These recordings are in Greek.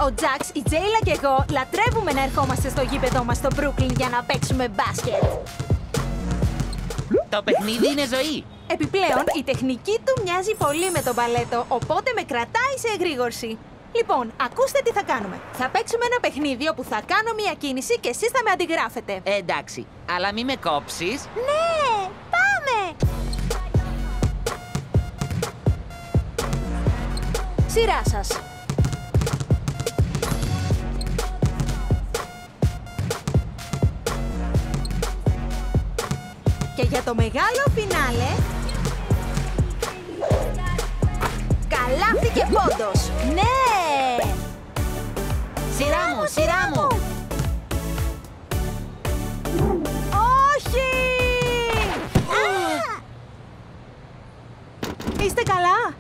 Ο Τζαξ, η Τζέιλα και εγώ λατρεύουμε να ερχόμαστε στο γήπεδό μας στο Brooklyn για να παίξουμε μπάσκετ. Το παιχνίδι είναι ζωή. Επιπλέον, η τεχνική του μοιάζει πολύ με το μπαλέτο, οπότε με κρατάει σε εγρήγορση. Λοιπόν, ακούστε τι θα κάνουμε. Θα παίξουμε ένα παιχνίδι όπου θα κάνω μία κίνηση και εσείς θα με αντιγράφετε. Εντάξει, αλλά μη με κόψεις. Ναι, πάμε! Σειρά σας. Και για το μεγάλο φινάλε... Καλάθι και πόντος! Ναι! Σειρά μου, σειρά μου! Όχι! Είστε καλά?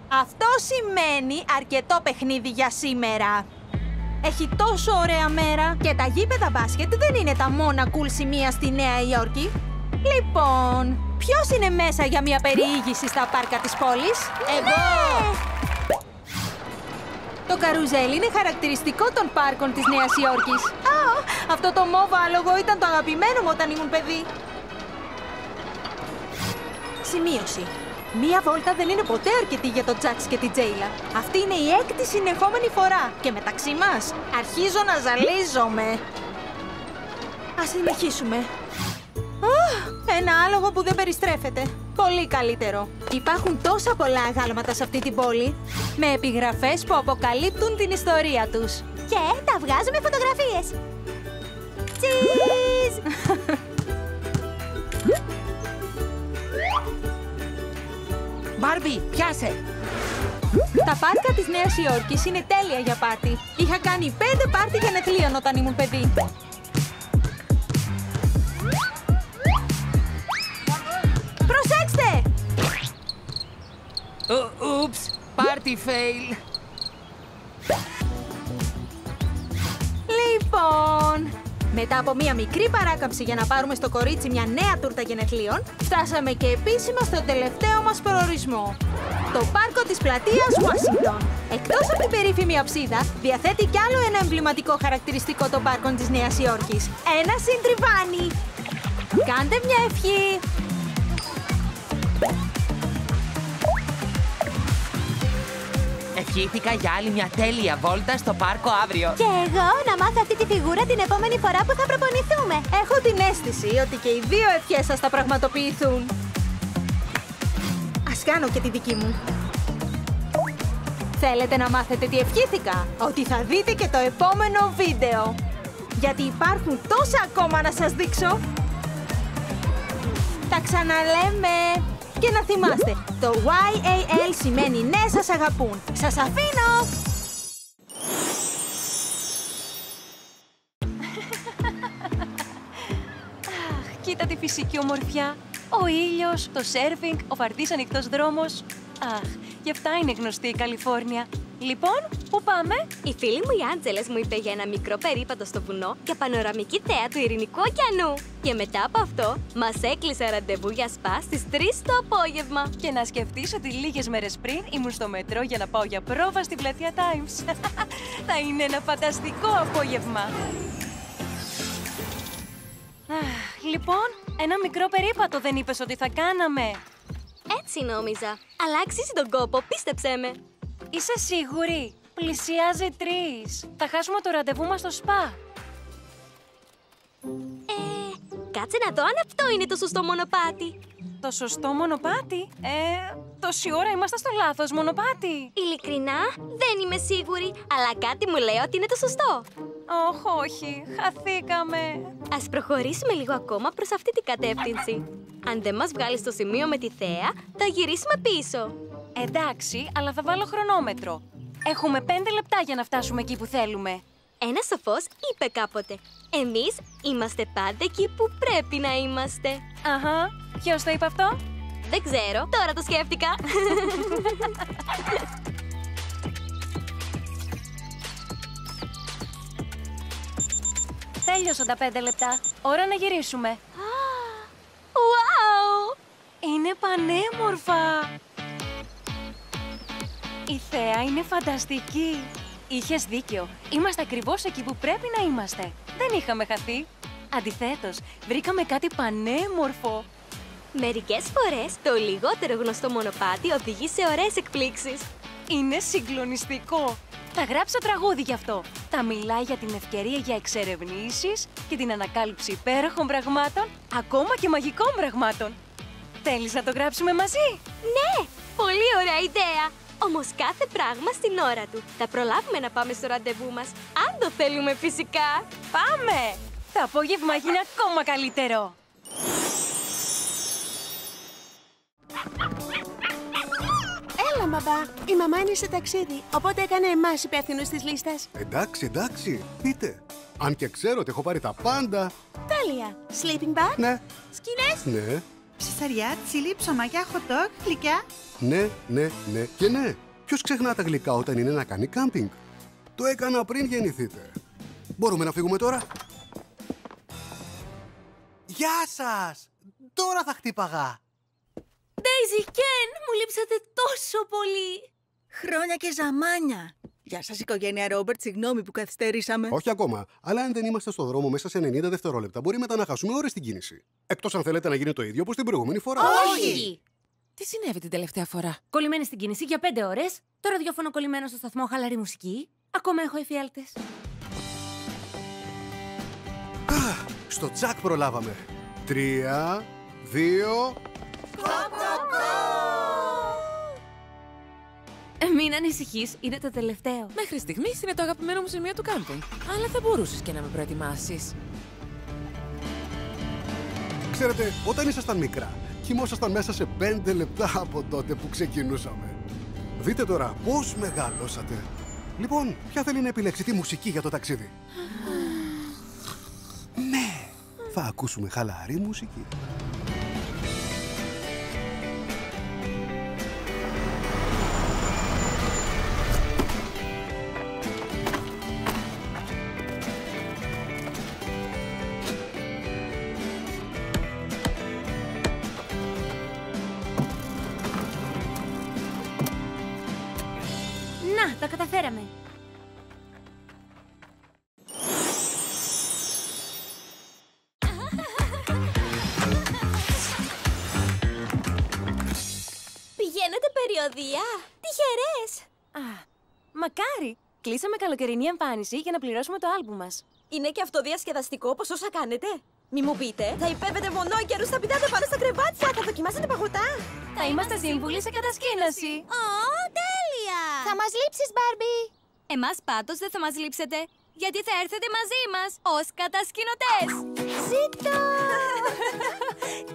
Αυτό σημαίνει αρκετό παιχνίδι για σήμερα. Έχει τόσο ωραία μέρα και τα γήπεδα μπάσκετ δεν είναι τα μόνα cool σημεία στη Νέα Υόρκη. Λοιπόν, ποιος είναι μέσα για μια περιήγηση στα πάρκα της πόλης? Εγώ! Το καρουζέλι είναι χαρακτηριστικό των πάρκων της Νέας Υόρκης. Αυτό το μόβ άλογο ήταν το αγαπημένο μου όταν ήμουν παιδί. Σημείωση. Μία βόλτα δεν είναι ποτέ αρκετή για το Τζαξ και την Τζέιλα. Αυτή είναι η 6η συνεχόμενη φορά. Και μεταξύ μας, αρχίζω να ζαλίζομαι. Ας συνεχίσουμε. Ένα άλογο που δεν περιστρέφεται. Πολύ καλύτερο. Υπάρχουν τόσα πολλά αγάλματα σε αυτή την πόλη, με επιγραφές που αποκαλύπτουν την ιστορία τους. Και τα βγάζουμε φωτογραφίες. Cheese! Μπάρμπι, πιάσε! Τα πάρκα της Νέας Υόρκης είναι τέλεια για πάρτι. Είχα κάνει 5 πάρτι γενεθλίων όταν ήμουν παιδί. Προσέξτε! Ούψ, party fail. Λοιπόν, μετά από μία μικρή παράκαμψη για να πάρουμε στο κορίτσι μια νέα τούρτα γενεθλίων, φτάσαμε και επίσημα στο τελευταίο μας προορισμό. Το πάρκο της πλατείας Ουάσιγκτον. Εκτός από την περίφημη αψίδα, διαθέτει κι άλλο ένα εμβληματικό χαρακτηριστικό των πάρκων της Νέας Υόρκης. Ένα συντριβάνι. Κάντε μια ευχή. Ευχήθηκα για άλλη μια τέλεια βόλτα στο πάρκο αύριο. Και εγώ να μάθω αυτή τη φιγούρα την επόμενη φορά που θα προπονηθούμε. Έχω την αίσθηση ότι και οι δύο ευχές σας θα πραγματοποιηθούν. Ας κάνω και τη δική μου. Θέλετε να μάθετε τι ευχήθηκα? Ότι θα δείτε και το επόμενο βίντεο. Γιατί υπάρχουν τόσα ακόμα να σας δείξω. Τα ξαναλέμε. Και να θυμάστε, το YAL σημαίνει ναι, σας αγαπούν. Σας αφήνω! Κοίτα τη φυσική ομορφιά. Ο ήλιος, το σέρφινγκ, ο φαρδής ανοιχτός δρόμος. Αχ, γι' αυτά είναι γνωστή η Καλιφόρνια. Λοιπόν, πού πάμε? Η φίλη μου η Άντζελες μου είπε για ένα μικρό περίπατο στο βουνό για πανοραμική θέα του Ειρηνικού ωκεανού. Και μετά από αυτό, μας έκλεισε ραντεβού για σπα στις 3 το απόγευμα. Και να σκεφτείς ότι λίγες μέρες πριν ήμουν στο μετρό για να πάω για πρόβα στην πλατεία Times. Θα είναι ένα φανταστικό απόγευμα. Λοιπόν, ένα μικρό περίπατο δεν είπες ότι θα κάναμε? Έτσι νόμιζα. Αλλά αξίζει τον κόπο, πίστεψέ με. Είσαι σίγουρη? Πλησιάζει 3. Θα χάσουμε το ραντεβού μας στο σπα. Κάτσε να δω αν αυτό είναι το σωστό μονοπάτι. Το σωστό μονοπάτι? Τόση ώρα είμαστε στο λάθος μονοπάτι. Ειλικρινά, δεν είμαι σίγουρη, αλλά κάτι μου λέει ότι είναι το σωστό. Όχι, χαθήκαμε. Ας προχωρήσουμε λίγο ακόμα προς αυτή την κατεύθυνση. Αν δεν μας βγάλει στο σημείο με τη θέα, θα γυρίσουμε πίσω. Εντάξει, αλλά θα βάλω χρονόμετρο. Έχουμε 5 λεπτά για να φτάσουμε εκεί που θέλουμε. Ένας σοφός είπε κάποτε: εμείς είμαστε πάντα εκεί που πρέπει να είμαστε. Αχα, ποιος το είπε αυτό? Δεν ξέρω, τώρα το σκέφτηκα. Τέλειωσαν τα 5 λεπτά. Ώρα να γυρίσουμε. Wow! Είναι πανέμορφα. Η θέα είναι φανταστική. Είχες δίκιο. Είμαστε ακριβώς εκεί που πρέπει να είμαστε. Δεν είχαμε χαθεί. Αντιθέτως, βρήκαμε κάτι πανέμορφο. Μερικές φορές το λιγότερο γνωστό μονοπάτι οδηγεί σε ωραίες εκπλήξεις. Είναι συγκλονιστικό. Θα γράψω τραγούδι γι' αυτό. Θα μιλάει για την ευκαιρία για εξερευνήσεις και την ανακάλυψη υπέροχων πραγμάτων, ακόμα και μαγικών πραγμάτων. Θέλεις να το γράψουμε μαζί? Ναι, πολύ ωραία ιδέα. Όμως κάθε πράγμα στην ώρα του. Θα προλάβουμε να πάμε στο ραντεβού μας, αν το θέλουμε φυσικά. Πάμε! Το απόγευμα γίνει ακόμα καλύτερο. Έλα, μπαμπά. Η μαμά είναι σε ταξίδι, οπότε έκανε εμάς υπεύθυνους της λίστας. Εντάξει. Πείτε. Αν και ξέρω ότι έχω πάρει τα πάντα. Τέλεια. Sleeping bag. Ναι. Σκηνές. Ναι. Ψισταριά, τσιλί, ψωμάκια, hot dog, γλυκιά. Ναι. Και ναι. Ποιος ξεχνά τα γλυκά όταν είναι να κάνει κάμπινγκ? Το έκανα πριν γεννηθείτε. Μπορούμε να φύγουμε τώρα? Γεια σας! Τώρα θα χτύπαγα. Daisy, Ken, μου λείψατε τόσο πολύ. Χρόνια και ζαμάνια. Γεια σας, οικογένεια Ρόμπερτ, συγγνώμη που καθυστερήσαμε. Όχι ακόμα, αλλά αν δεν είμαστε στο δρόμο μέσα σε 90 δευτερόλεπτα, μπορεί μετά να χάσουμε ώρες στην κίνηση. Εκτός αν θέλετε να γίνει το ίδιο όπως την προηγούμενη φορά. Όχι! Τι συνέβη την τελευταία φορά? Κολλημένη στην κίνηση για 5 ώρες. Το ραδιόφωνο κολλημένο στο σταθμό, χαλαρή μουσική. Ακόμα έχω εφιάλτες. Στο τσακ προλάβαμε. 3, 2... Μην ανησυχείς, είναι το τελευταίο. Μέχρι στιγμής είναι το αγαπημένο μου σημείο του κάμπινγκ. Αλλά θα μπορούσες και να με προετοιμάσεις. Ξέρετε, όταν ήσασταν μικρά, κοιμόσασταν μέσα σε 5 λεπτά από τότε που ξεκινούσαμε. Δείτε τώρα πώς μεγαλώσατε. Λοιπόν, ποια θέλει να επιλέξει τη μουσική για το ταξίδι? Ναι, θα ακούσουμε χαλαρή μουσική. Να, τα καταφέραμε. Πηγαίνετε περιοδεία. Τυχερές. Μακάρι! Κλείσαμε καλοκαιρινή εμφάνιση για να πληρώσουμε το άλμπουμ μας. Είναι και αυτό διασκεδαστικό πως όσα κάνετε? Μη μου πείτε, θα υπέβετε μονόκερους, θα πηδάτε πάνω στα κρεβάτια, θα δοκιμάσετε παγωτά. Θα είμαστε σύμβουλοι σε κατασκήνωση. Τέλεια! Θα μας λείψεις, Μπάρμπι. Εμάς πάντως δεν θα μας λείψετε, γιατί θα έρθετε μαζί μας ως κατασκηνωτές. Ζήτω!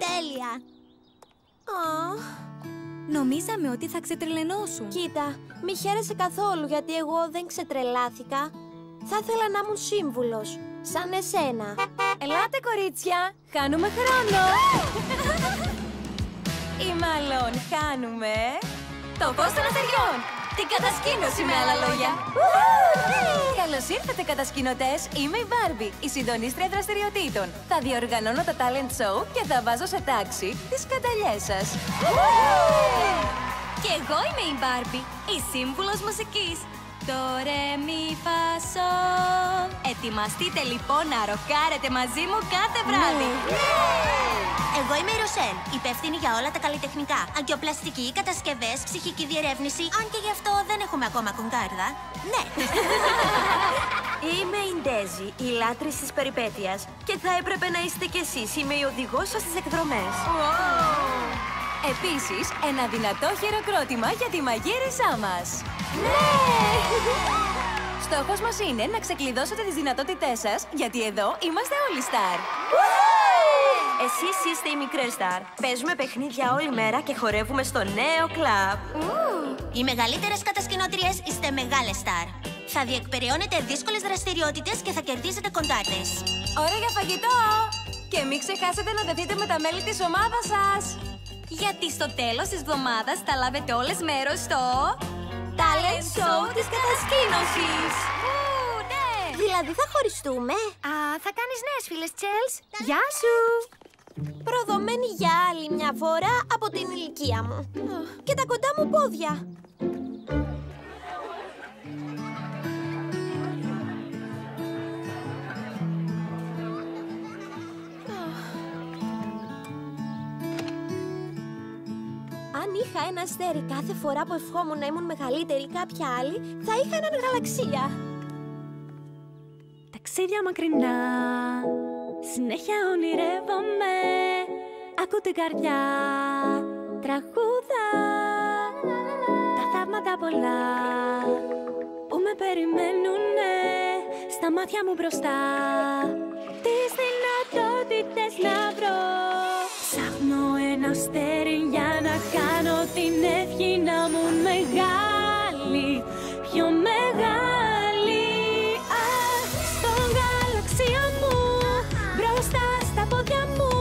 Τέλεια! Νομίζαμε ότι θα ξετρελαινώσουν. Κοίτα, μη χαίρεσαι καθόλου γιατί εγώ δεν ξετρελάθηκα. Θα ήθελα να ήμουν σύμβουλος, σαν εσένα. Ελάτε, κορίτσια! Χάνουμε χρόνο! Ή μάλλον χάνουμε... το φως των αστεριών! Την κατασκήνωση, με άλλα λόγια! Καλώς ήρθατε, κατασκηνωτές! Είμαι η Μπάρμπι, η συντονίστρια δραστηριοτήτων. Θα διοργανώνω τα talent show και θα βάζω σε τάξη τις σκανταλιές σας. Και εγώ είμαι η Μπάρμπι, η σύμβουλος μουσικής. Το ρε μη φασό. Ετοιμαστείτε λοιπόν να ροκάρετε μαζί μου κάθε βράδυ. Εγώ είμαι η Ροσέν, υπεύθυνη για όλα τα καλλιτεχνικά. Αγκιοπλαστική, κατασκευές, ψυχική διερεύνηση. Αν και γι' αυτό δεν έχουμε ακόμα κονκάρδα. Ναι. Είμαι η Ντέζη, η λάτρης της περιπέτειας. Και θα έπρεπε να είστε κι εσείς. Είμαι η οδηγός σας στις εκδρομές. Επίσης, ένα δυνατό χειροκρότημα για τη μαγείρισά μας. Ναι! Στόχος μας είναι να ξεκλειδώσετε τις δυνατότητές σας, γιατί εδώ είμαστε όλοι στάρ. Εσείς είστε οι μικρές στάρ. Παίζουμε παιχνίδια όλη μέρα και χορεύουμε στο νέο κλαμπ. Οι μεγαλύτερες κατασκηνώτριες είστε μεγάλες στάρ. Θα διεκπεραιώνετε δύσκολες δραστηριότητες και θα κερδίζετε κοντάρτες. Ώρα για φαγητό! Και μην ξεχάσετε να δεθείτε με τα μέλη της ομάδας σας. Γιατί στο τέλος της εβδομάδας θα λάβετε όλες μέρος στο talent show της κατασκήνωσης. Ναι! Δηλαδή θα χωριστούμε. Θα κάνεις νέες φίλες, Τσέλς. Γεια σου. Προδομένη για άλλη μια φορά από την ηλικία μου. Και τα κοντά μου πόδια. είχα ένα αστέρι κάθε φορά που ευχόμουν να ήμουν μεγαλύτερη ή κάποια άλλη, θα είχα έναν γαλαξία. Ταξίδια μακρινά, συνέχεια ονειρεύομαι. Ακού την καρδιά, τραγούδα. Τα θαύματα πολλά που με περιμένουνε στα μάτια μου μπροστά. Τις δυνατότητες να βρω. Ψάχνω ένα αστέρι για να κάνω την ευχή να μου μεγάλη, πιο μεγάλη. Στον γαλαξία μου, μπροστά στα πόδια μου,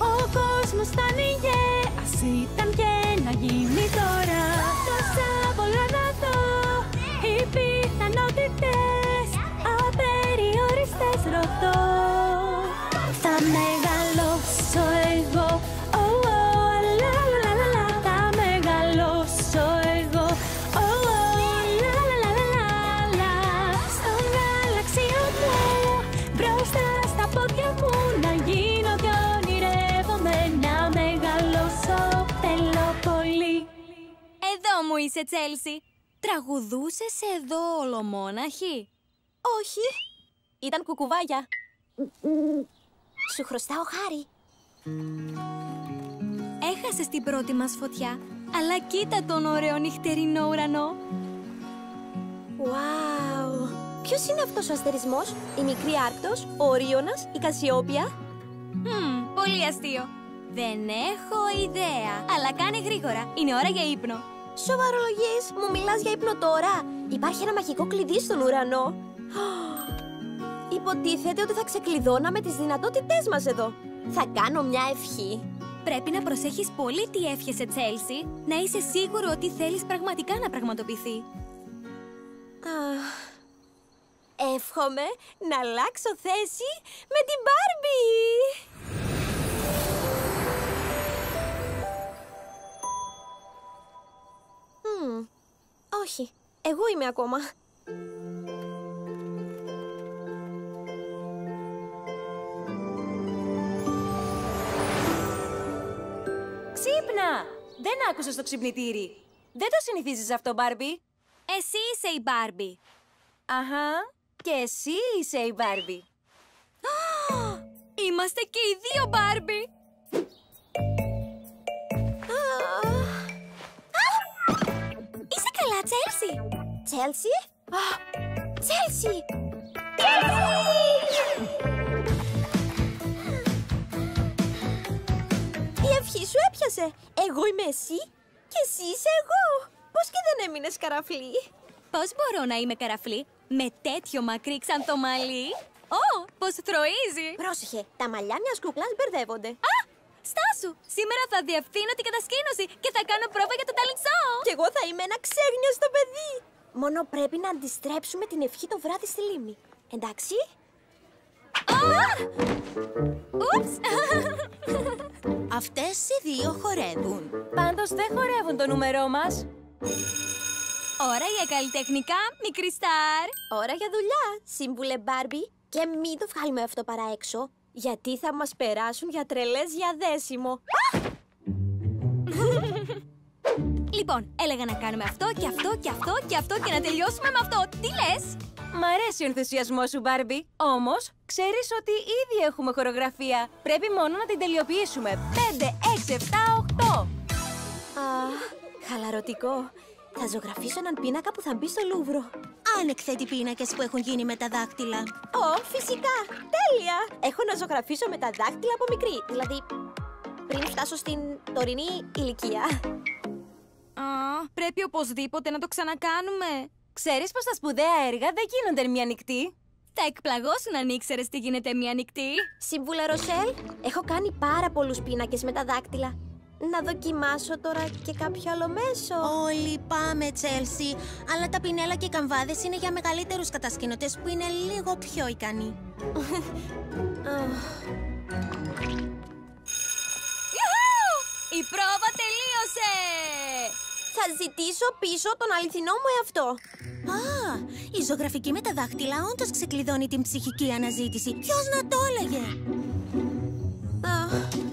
ο κόσμος θα ανοίγε, ας ήταν και να γίνει τώρα. Τόσα πολλά να δω, οι πιθανότητες απεριόριστες ρωτώ. Θα μεγαλώσω εγώ, θα μεγαλώσω εγώ, στον γαλαξία μου, μπροστά στα πόδια μου, να γίνω κι ονειρεύομαι, να μεγαλώσω, θέλω πολύ. Εδώ μου είσαι, Τσέλσι. Τραγουδούσες εδώ ολομόναχη? Όχι, ήταν κουκουβάγια. Σου χρωστάω χάρη. Έχασες την πρώτη μας φωτιά, αλλά κοίτα τον ωραίο νυχτερινό ουρανό. Wow. Ποιος είναι αυτός ο αστερισμός? Η μικρή Άρκτος, ο Ορίωνας, η Κασιόπια? Πολύ αστείο. Δεν έχω ιδέα, αλλά κάνε γρήγορα. Είναι ώρα για ύπνο. Σοβαρολογείς? Μου μιλάς για ύπνο τώρα? Υπάρχει ένα μαγικό κλειδί στον ουρανό. Υποτίθεται ότι θα ξεκλειδώναμε τις δυνατότητές μας εδώ. Θα κάνω μια ευχή. Πρέπει να προσέχεις πολύ τι εύχεσαι, Τσέλσι. Να είσαι σίγουρο ότι θέλεις πραγματικά να πραγματοποιηθεί. Εύχομαι να αλλάξω θέση με την Μπάρμπι. Όχι, εγώ είμαι ακόμα. Ξύπνα! Δεν άκουσες το ξυπνητήρι. Δεν το συνηθίζεις αυτό, Μπάρμπι. Εσύ είσαι η Μπάρμπι. Αχα, και εσύ είσαι η Μπάρμπι. Είμαστε και οι δύο Μπάρμπι. Είσαι καλά, Τσέλσι? Τσέλσι? Τσέλσι! Η ευχή σου έπιασε. Εγώ είμαι εσύ και εσύ είσαι εγώ. Πώς και δεν έμεινες καραφλή? Πώς μπορώ να είμαι καραφλή με τέτοιο μακρύ ξανθομαλί? Πώς θροίζει! Πρόσεχε, τα μαλλιά μιας κούκλας μπερδεύονται. Στάσου! Σήμερα θα διευθύνω την κατασκήνωση και θα κάνω πρόβα για το talent show! Κι εγώ θα είμαι ένα ξέγνιαστο παιδί. Μόνο πρέπει να αντιστρέψουμε την ευχή το βράδυ στη λίμνη. Εντάξει? Ούψ! Αυτές οι δύο χορεύουν. Πάντως δεν χορεύουν το νούμερό μας. Ώρα για καλλιτεχνικά, μικρή στάρ. Ώρα για δουλειά, σύμβουλε Μπάρμπι. Και μην το βγάλουμε αυτό παρά έξω, γιατί θα μας περάσουν για τρελές για δέσιμο. Λοιπόν, έλεγα να κάνουμε αυτό και αυτό και αυτό και αυτό και να τελειώσουμε με αυτό. Τι λες? Μ' αρέσει ο ενθουσιασμός σου, Μπάρμπι. Όμως, ξέρεις ότι ήδη έχουμε χορογραφία. Πρέπει μόνο να την τελειοποιήσουμε. 5, 6, 7, 8. Χαλαρωτικό. Θα ζωγραφίσω έναν πίνακα που θα μπει στο Λούβρο. Ανεκθέτει πίνακες που έχουν γίνει με τα δάχτυλα. Φυσικά! Τέλεια! Έχω να ζωγραφίσω με τα δάχτυλα από μικρή. Δηλαδή, πριν φτάσω στην τωρινή ηλικία. Πρέπει οπωσδήποτε να το ξανακάνουμε. Ξέρεις πως τα σπουδαία έργα δεν γίνονται μία νυχτή. Θα εκπλαγώσουν αν ήξερες τι γίνεται μία νυχτή. Σύμβουλα Ροσέλ, έχω κάνει πάρα πολλούς πίνακες με τα δάκτυλα. Να δοκιμάσω τώρα και κάποιο άλλο μέσο. Όλοι πάμε, Τσέλσι. Αλλά τα πινέλα και οι καμβάδες είναι για μεγαλύτερους κατασκηνωτές που είναι λίγο πιο ικανοί. Η πρόβα τελείωσε! Θα ζητήσω πίσω τον αληθινό μου εαυτό. Η ζωγραφική με τα δάχτυλα όντως ξεκλειδώνει την ψυχική αναζήτηση. Ποιος να το έλεγε?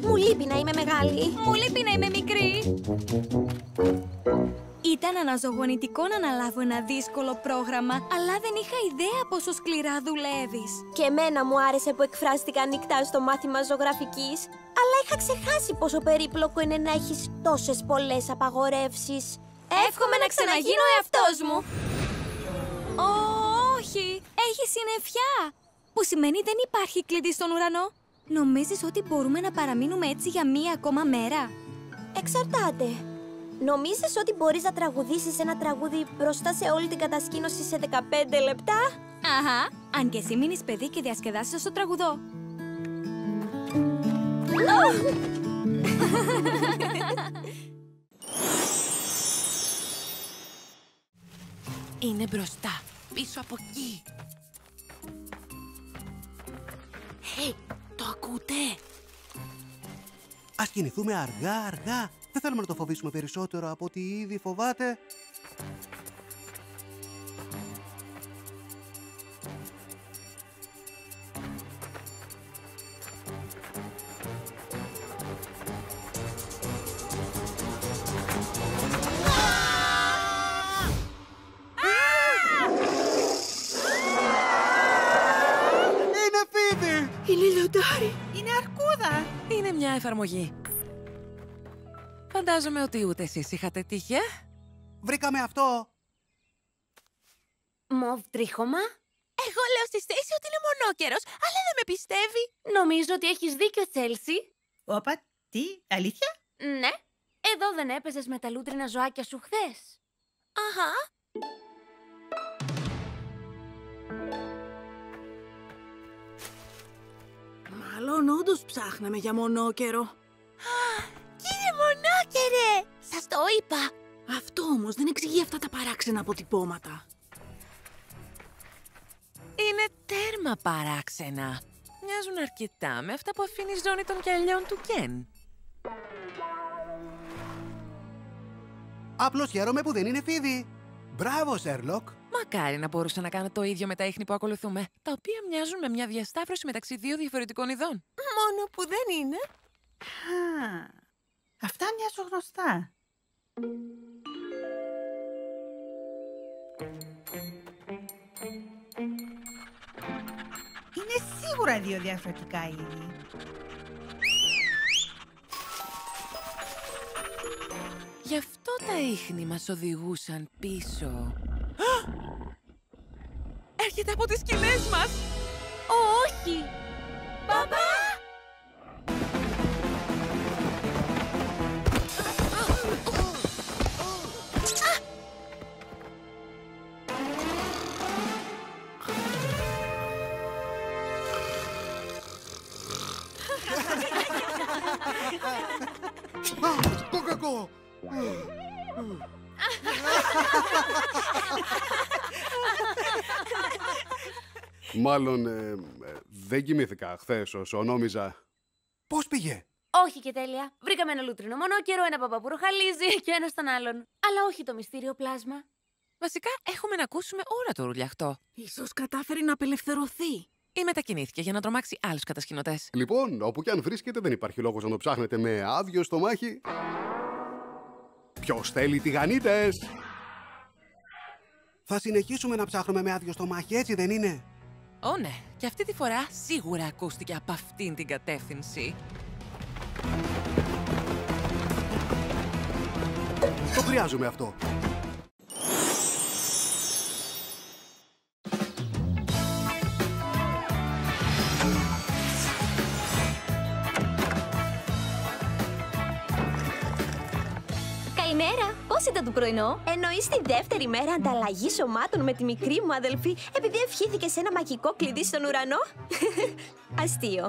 Μου Μου λείπει να είμαι μεγάλη. Μου λείπει να είμαι μικρή. Ήταν αναζωογονητικό να αναλάβω ένα δύσκολο πρόγραμμα, αλλά δεν είχα ιδέα πόσο σκληρά δουλεύεις. Και εμένα μου άρεσε που εκφράστηκα ανοιχτά στο μάθημα ζωγραφικής, αλλά είχα ξεχάσει πόσο περίπλοκο είναι να έχεις τόσες πολλές απαγορεύσεις. Εύχομαι να ξαναγίνω ο εαυτός μου. Όχι, έχει συννεφιά. Που σημαίνει δεν υπάρχει κλειδί στον ουρανό. Νομίζεις ότι μπορούμε να παραμείνουμε έτσι για μία ακόμα μέρα? Εξαρτάται. Νομίζεις ότι μπορείς να τραγουδήσεις ένα τραγούδι μπροστά σε όλη την κατασκήνωση σε 15 λεπτά? Αχα, αν και εσύ μείνεις παιδί και διασκεδάσεις στο τραγουδό. Είναι μπροστά, πίσω από εκεί. Hey, το ακούτε? Ας κινηθούμε αργά. Δεν θέλουμε να το φοβήσουμε περισσότερο από ό,τι ήδη φοβάται. Είναι φίδι! Είναι λιοντάρι! Είναι αρκούδα! Είναι μια εφαρμογή. Φαντάζομαι ότι ούτε εσείς είχατε τύχη, Βρήκαμε αυτό! Μοβ τρίχωμα. Εγώ λέω στη Στέισι ότι είναι μονόκερος, αλλά δεν με πιστεύει. Νομίζω ότι έχεις δίκιο, Τσέλσι. Όπα, τι, αλήθεια? Ναι. Εδώ δεν έπαιζες με τα λούτρινα ζωάκια σου χθες? Αχα. Μάλλον όντως ψάχναμε για μονόκερο. Κύριε μονόκερε, σας το είπα. Αυτό όμως δεν εξηγεί αυτά τα παράξενα αποτυπώματα. Είναι τέρμα παράξενα. Μοιάζουν αρκετά με αυτά που αφήνει η ζώνη των γυαλιών του Κεν. Απλώς χαίρομαι που δεν είναι φίδι. Μπράβο, Σέρλοκ. Μακάρι να μπορούσα να κάνω το ίδιο με τα ίχνη που ακολουθούμε, τα οποία μοιάζουν με μια διασταύρωση μεταξύ δύο διαφορετικών ειδών. Μόνο που δεν είναι. Αυτά μοιάζουν γνωστά. Είναι σίγουρα δύο διαφορετικά είδη. Γι' αυτό τα ίχνη μας οδηγούσαν πίσω. Έρχεται από τις σκηνές μας! Όχι! Μπαμπά! Το κακό! Μάλλον δεν κοιμήθηκα χθες όσο νόμιζα. Πώς πήγε? Όχι και τέλεια. Βρήκαμε ένα λούτρινο μονόκερο, ένα παπά που ροχαλίζει και ένα στον άλλον. Αλλά όχι το μυστήριο πλάσμα. Βασικά έχουμε να ακούσουμε όλα το ρουλιαχτό. Ίσως κατάφερε να απελευθερωθεί. Ή μετακινήθηκε για να τρομάξει άλλους κατασκηνωτές. Λοιπόν, όπου κι αν βρίσκεται δεν υπάρχει λόγος να το ψάχνετε με άδειο στομάχι. Ποιος θέλει τηγανίτες? Θα συνεχίσουμε να ψάχνουμε με άδειο στομάχι, έτσι δεν είναι? Ω ναι, και αυτή τη φορά σίγουρα ακούστηκε από αυτήν την κατεύθυνση. Το χρειάζομαι αυτό. Καλημέρα! Πώς ήταν το πρωινό? Εννοείς τη δεύτερη μέρα ανταλλαγή σωμάτων με τη μικρή μου αδελφή επειδή ευχήθηκε σε ένα μαγικό κλειδί στον ουρανό? Αστείο.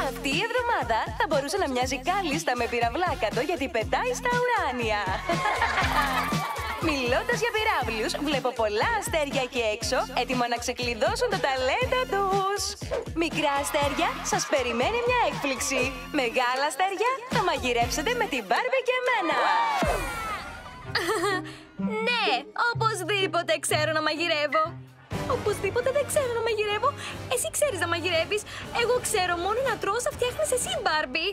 Αυτή η εβδομάδα θα μπορούσε να μοιάζει κάλλιστα με πυραυλάκατο γιατί πετάει στα ουράνια. Μιλώντας για πυράβλους, βλέπω πολλά αστέρια εκεί έξω, έτοιμα να ξεκλειδώσουν τα ταλέντα τους. Μικρά αστέρια, σας περιμένει μια έκπληξη. Μεγάλα αστέρια, θα μαγειρέψετε με την Μπάρμπι και εμένα. Ναι, οπωσδήποτε ξέρω να μαγειρεύω. Οπωσδήποτε δεν ξέρω να μαγειρεύω. μαγειρεύω, εσύ ξέρεις να μαγειρεύεις. Εγώ ξέρω μόνο να τρώω όσα φτιάχνεις εσύ, Μπάρμπι.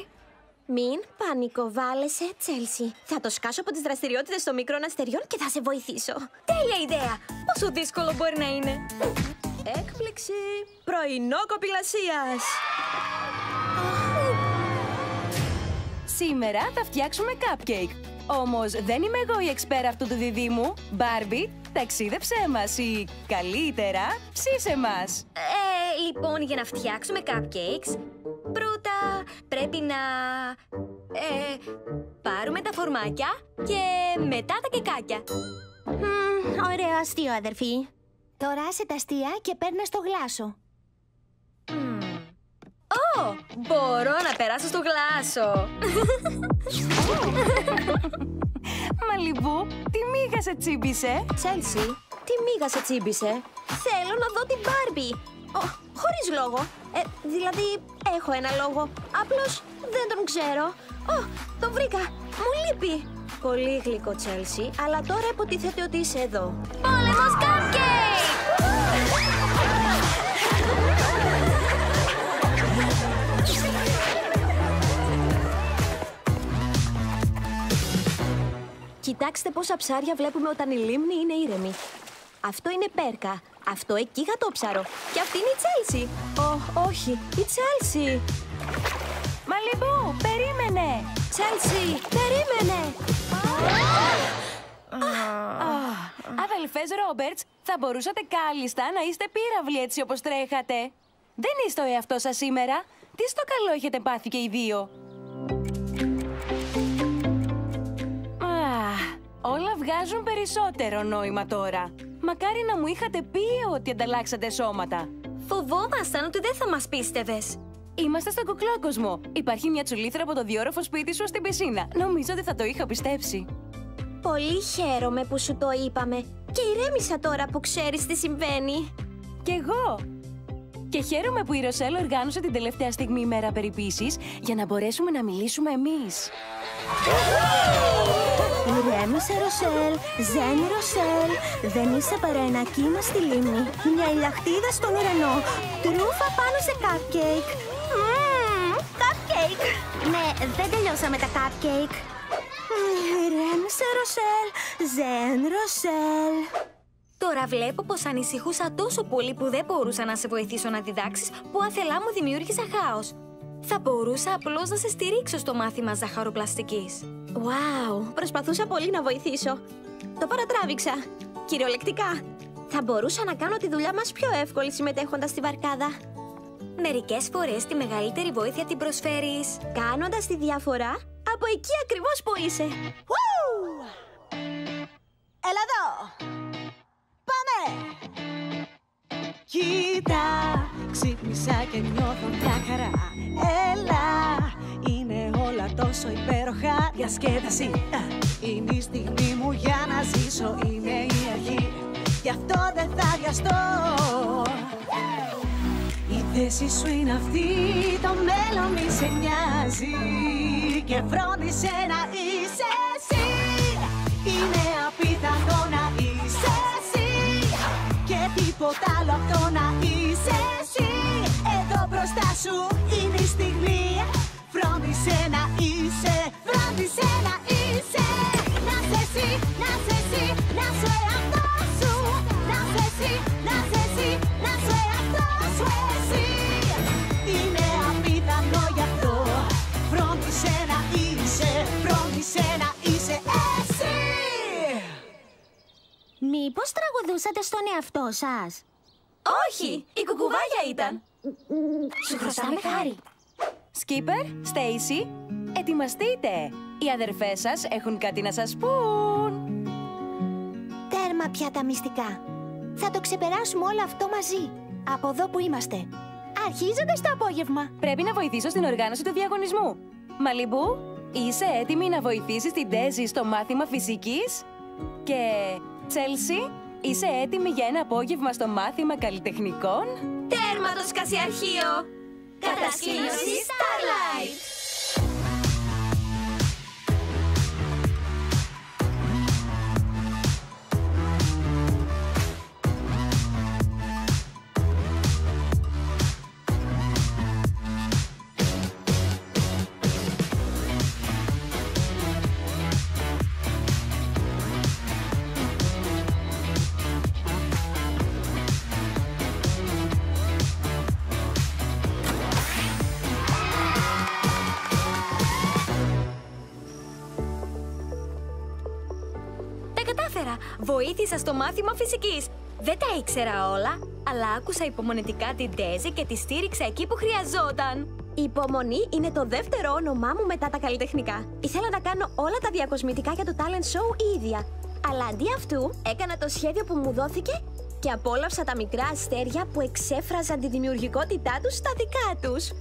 Μην πανικοβάλλεσαι, Τσέλσι. Θα το σκάσω από τις δραστηριότητες των μικρών αστεριών και θα σε βοηθήσω. Τέλεια ιδέα! Πόσο δύσκολο μπορεί να είναι. Έκπληξη πρωινό κοπηλασίας. Σήμερα θα φτιάξουμε cupcake. Όμως δεν είμαι εγώ η εξπέρα αυτού του διδύμου. Μπάρμπι, ταξίδεψέ μας ή καλύτερα ψήσε μας. Λοιπόν, για να φτιάξουμε cupcakes, πρώτα πρέπει να πάρουμε τα φορμάκια και μετά τα κεκάκια. Ωραίο αστείο, αδερφή. Τώρα άσε τα αστεία και παίρνε στο γλάσο. Μπορώ να περάσω στο γλάσο. Μαλιμπού, τι μίγα σε τσίμπησε? Τσέλσι, τι μίγα σε τσίμπησε? Θέλω να δω την Μπάρμπι. Χωρίς λόγο. Δηλαδή, έχω ένα λόγο. Απλώς δεν τον ξέρω. Το βρήκα. Μου λείπει. Πολύ γλυκό, Τσέλσι, αλλά τώρα υποτίθεται ότι είσαι εδώ. Πόλεμος cupcake! Κοιτάξτε πόσα ψάρια βλέπουμε όταν η λίμνη είναι ήρεμη. Αυτό είναι πέρκα. Αυτό εκεί γατόψαρο. Και αυτή είναι η Τσέλσι. Όχι, η Τσέλσι. Μαλιμπού, περίμενε! Τσέλσι, περίμενε! Αδελφές Ρόμπερτς, θα μπορούσατε κάλλιστα να είστε πύραυλοι έτσι όπως τρέχατε. Δεν είστε ο εαυτός σας σήμερα. Τι στο καλό έχετε πάθει και οι δύο? Όλα βγάζουν περισσότερο νόημα τώρα. Μακάρι να μου είχατε πει ότι ανταλλάξατε σώματα. Φοβόμασταν ότι δεν θα μας πίστευες. Είμαστε στον κουκλόκοσμο. Υπάρχει μια τσουλήθρα από το διόροφο σπίτι σου στην πισίνα. Νομίζω ότι θα το είχα πιστέψει. Πολύ χαίρομαι που σου το είπαμε. Και ηρέμησα τώρα που ξέρεις τι συμβαίνει. Κι εγώ. Και χαίρομαι που η Ροσέλ οργάνωσε την τελευταία στιγμή ημέρα περιποίησης για να μπορέσουμε να μιλήσουμε εμείς. Ηρέμησε, Ροσέλ, Ζεν Ροσέλ. Δεν είσαι παρά ένα κύμα στη λίμνη. Μια ηλιακτίδα στον ουρανό. Τρούφα πάνω σε cupcake. Cupcake. Ναι, δεν τελειώσαμε τα cupcake. Ηρέμησε, Ροσέλ, Ζεν Ροσέλ. Τώρα βλέπω πως ανησυχούσα τόσο πολύ που δεν μπορούσα να σε βοηθήσω να διδάξεις, που άθελά μου δημιούργησα χάος. Θα μπορούσα απλώς να σε στηρίξω στο μάθημα ζαχαροπλαστικής. Wow, προσπαθούσα πολύ να βοηθήσω. Το παρατράβηξα. Κυριολεκτικά. Θα μπορούσα να κάνω τη δουλειά μας πιο εύκολη συμμετέχοντας στη βαρκάδα. Μερικές φορές τη μεγαλύτερη βοήθεια την προσφέρεις κάνοντας τη διαφορά από εκεί ακριβώς που είσαι. Έλα εδώ! Πάμε! Κοίτα, ξύπνησα και νιώθω μια χαρά. Έλα, είναι όλα τόσο υπέροχα. Διασκέδαση, είναι η στιγμή μου για να ζήσω. Είναι η αρχή, γι' αυτό δεν θα βιαστώ. Η θέση σου είναι αυτή, το μέλλον μη σε νοιάζει. Και φρόντισε να είσαι εσύ. Είναι απίθανο να είσαι εσύ. Και τίποτα άλλο αυτό να είσαι εσύ. Εδώ μπροστά σου είναι η στιγμή. Φρόντισε να είσαι, φρόντισε να είσαι. Να σε εσύ, να σε εσύ, να σου εαυτό σου. Να σε εσύ, να σε εσύ, να σου εαυτό σου εσύ. Είναι απίθανο γι' αυτό. Φρόντισε να είσαι, φρόντισε να είσαι εσύ. Μήπως τραγουδούσατε στον εαυτό σας? Όχι, η κουκουβάγια ήταν. Σου χρωστάμε χάρη. Σκίπερ, Στέισι, ετοιμαστείτε. Οι αδερφές σας έχουν κάτι να σας πούν. Τέρμα πια τα μυστικά. Θα το ξεπεράσουμε όλο αυτό μαζί. Από εδώ που είμαστε. Αρχίζοντας το απόγευμα. Πρέπει να βοηθήσω στην οργάνωση του διαγωνισμού. Μαλιμπού, είσαι έτοιμη να βοηθήσεις την Ντέζη στο μάθημα φυσικής? Και Τσέλσι, είσαι έτοιμη για ένα απόγευμα στο μάθημα καλλιτεχνικών? Τέρμα το σκασιαρχείο! Κατασκήνωση Starlight! Βοήθησα στο μάθημα φυσικής. Δεν τα ήξερα όλα, αλλά άκουσα υπομονετικά την Ντέζη και τη στήριξα εκεί που χρειαζόταν. Η υπομονή είναι το δεύτερο όνομά μου μετά τα καλλιτεχνικά. Ήθελα να κάνω όλα τα διακοσμητικά για το talent show η ίδια. Αλλά αντί αυτού, έκανα το σχέδιο που μου δόθηκε και απόλαυσα τα μικρά αστέρια που εξέφραζαν τη δημιουργικότητά τους στα δικά τους.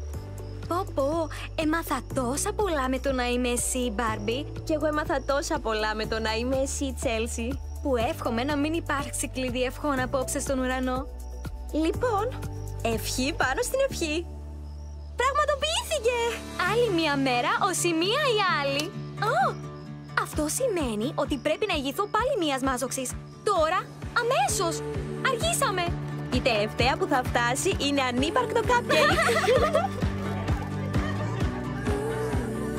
Πω, έμαθα τόσα πολλά με το να είμαι εσύ, Μπάρμπι. Κι εγώ έμαθα τόσα πολλά με το να είμαι εσύ, Τσέλσι. Που εύχομαι να μην υπάρξει κλειδί ευχών απόψε στον ουρανό. Λοιπόν, ευχή πάνω στην ευχή. Πραγματοποιήθηκε! Άλλη μία μέρα, ως η μία η άλλη. Αυτό σημαίνει ότι πρέπει να ηγηθώ πάλι μίας μάζοξης. Τώρα, αμέσως. Αργήσαμε. Η τελευταία που θα φτάσει είναι ανύπαρκτο cupcake.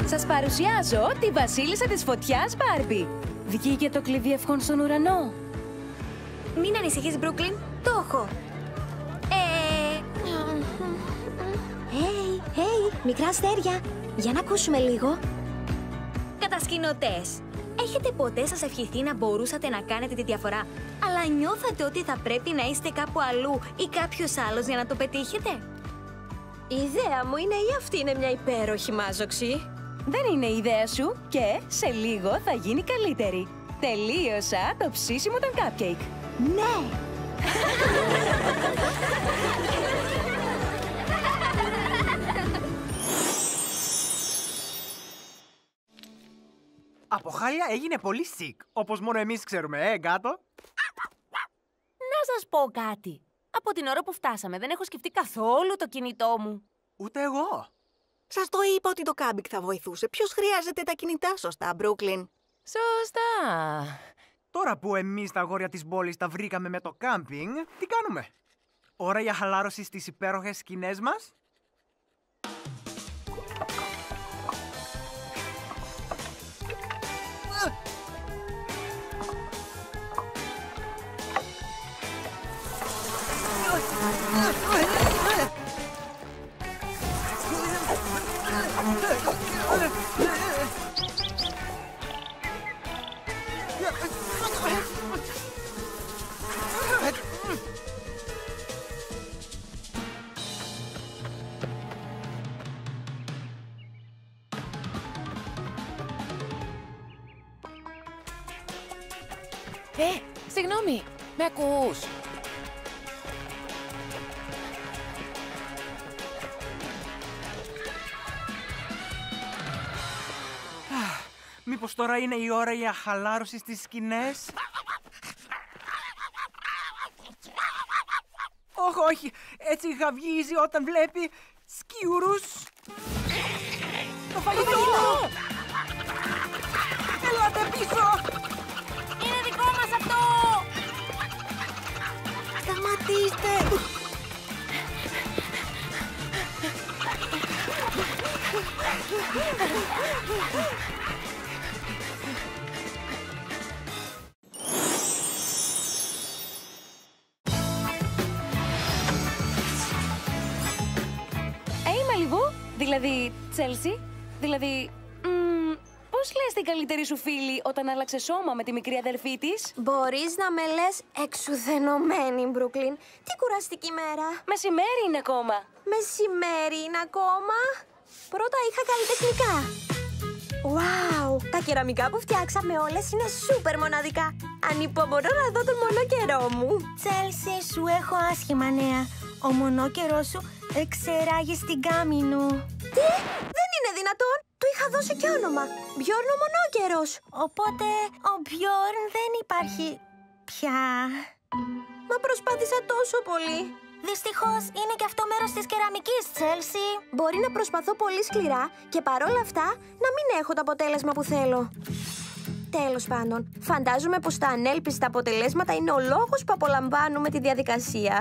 Σας παρουσιάζω τη βασίλισσα της φωτιάς, Μπάρμπι. Βγήκε το κλειδί ευχών στον ουρανό. Μην ανησυχείς, Μπρούκλιν. Το έχω. Μικρά αστέρια. Για να ακούσουμε λίγο. Κατασκηνωτές, έχετε ποτέ σας ευχηθεί να μπορούσατε να κάνετε τη διαφορά, αλλά νιώθατε ότι θα πρέπει να είστε κάπου αλλού ή κάποιος άλλος για να το πετύχετε? Η ιδέα μου είναι ή αυτή είναι μια υπέροχη μάζοξη? Δεν είναι η ιδέα σου και σε λίγο θα γίνει καλύτερη. Τελείωσα το ψήσιμο των cupcake. Ναι! Από χάλια έγινε πολύ sick, όπως μόνο εμείς ξέρουμε, Γκάτο. Να σας πω κάτι. Από την ώρα που φτάσαμε δεν έχω σκεφτεί καθόλου το κινητό μου. Ούτε εγώ. Σας το είπα ότι το κάμπινγκ θα βοηθούσε. Ποιος χρειάζεται τα κινητά, σωστά, Μπρούκλιν? Σωστά. Τώρα που εμείς τα αγόρια της πόλης τα βρήκαμε με το κάμπινγκ, τι κάνουμε? Ώρα για χαλάρωση στις υπέροχες σκηνές μας. Συγγνώμη, με ακούς? Μήπως τώρα είναι η ώρα για χαλάρωση στις σκηνές? Όχι, έτσι γαυγίζει όταν βλέπει σκιουρούς. Το φαγητό! Ελάτε πίσω! Είναι δικό μας αυτό! Σταματήστε! Δηλαδή, Τσέλσι, δηλαδή... πώς λες την καλύτερη σου φίλη όταν άλλαξε σώμα με τη μικρή αδερφή της? Μπορείς να με λες εξουθενωμένη, Μπρούκλιν. Τι κουραστική μέρα. Μεσημέρι είναι ακόμα. Μεσημέρι είναι ακόμα. Πρώτα είχα καλλιτεχνικά. Wow, τα κεραμικά που φτιάξαμε όλες είναι σούπερ μοναδικά. Ανυπομονώ να δω τον μονόκερό μου. Τσέλσι, σου έχω άσχημα νέα. Ο μονόκερός σου εξεράγει στην Κάμινο. Τι? Δεν είναι δυνατόν. Του είχα δώσει και όνομα. Μπιόρν ο μονόκερος. Οπότε ο Μπιόρν δεν υπάρχει πια. Μα προσπάθησα τόσο πολύ. Δυστυχώς είναι και αυτό μέρος της κεραμικής, Τσέλσι. Μπορεί να προσπαθώ πολύ σκληρά και παρόλα αυτά να μην έχω το αποτέλεσμα που θέλω. Τέλος πάντων, φαντάζομαι πως τα ανέλπιστα αποτελέσματα είναι ο λόγος που απολαμβάνουμε τη διαδικασία.